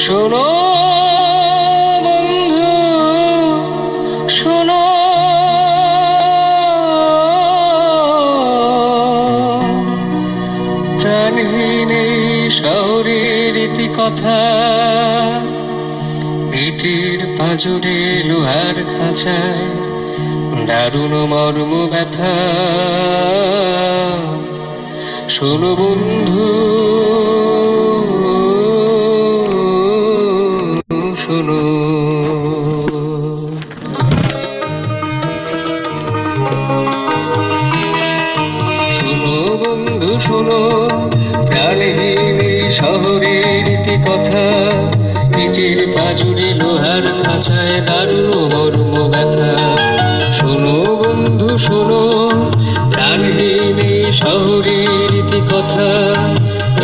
শোনো বন্ধু শোনো, প্রাণহীন এই শহরের ইতিকথা, ইটের পাঁজরে লোহার খাঁচায় দারুণ মর্ম ব্যথা। শোনো বন্ধু শোনো, শোনো বন্ধু শোনো, প্রাণহীন এই শহরের ইতিকথা, ইটের পাঁজরে লোহার খাঁচায় দারুণ মর্ম ব্যথা। শোনো বন্ধু শোনো, প্রাণহীন এই শহরের ইতিকথা,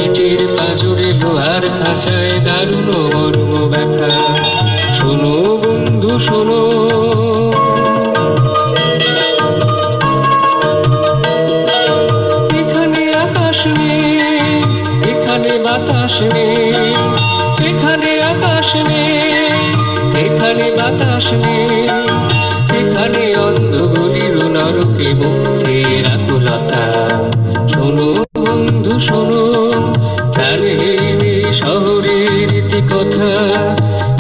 ইটের পাঁজরে লোহার খাঁচায় দারুণ মর্ম ব্যথা। শোনো বন্ধু শোনো, এখানে আকাশ নেই, এখানে বাতাস নেই, এখানে আকাশ নেই, এখানে বাতাস নেই, এখানে অন্ধগলির নরকে মুক্তির আকুলতা। শোনো বন্ধু শোনো, প্রাণহীন শহরের ইতিকথা,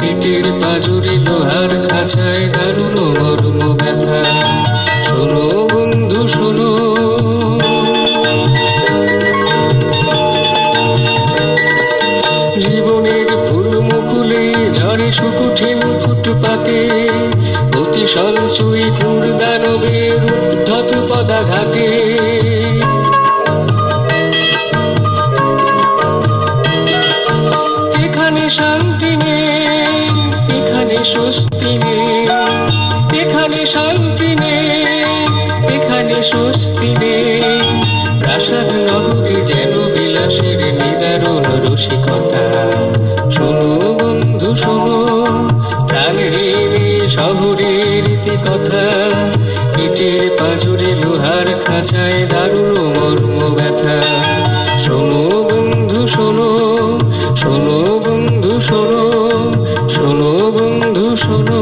ইটের পাঁজরে লোহার খাঁচায় দারুণ মর্ম ব্যথা। শোনো বন্ধু শোনো, জীবনের ফুল মুকুলে ঝরে সুকুঠিন ফুটপাতে, অতি সঞ্চয়ী ক্রূর দানবের উদ্ধত পদাঘাতে। এখানে শান্তি নেই, এখানে স্বস্তি নেই, এখানে শান্তি নেই, এখানে স্বস্তি নেই। প্রাসাদ নগরে যেন বিলাসের নিদারুণ রসিকতা। শোনো বন্ধু শোনো, প্রাণহীন শহরের ইতিকথা, ইটের পাঁজরে লোহার খাঁচায় দারুণ মর্ম ব্যথা। শোনো বন্ধু শোনো, শোনো বন্ধু শোনো, শোনো বন্ধু শোনো।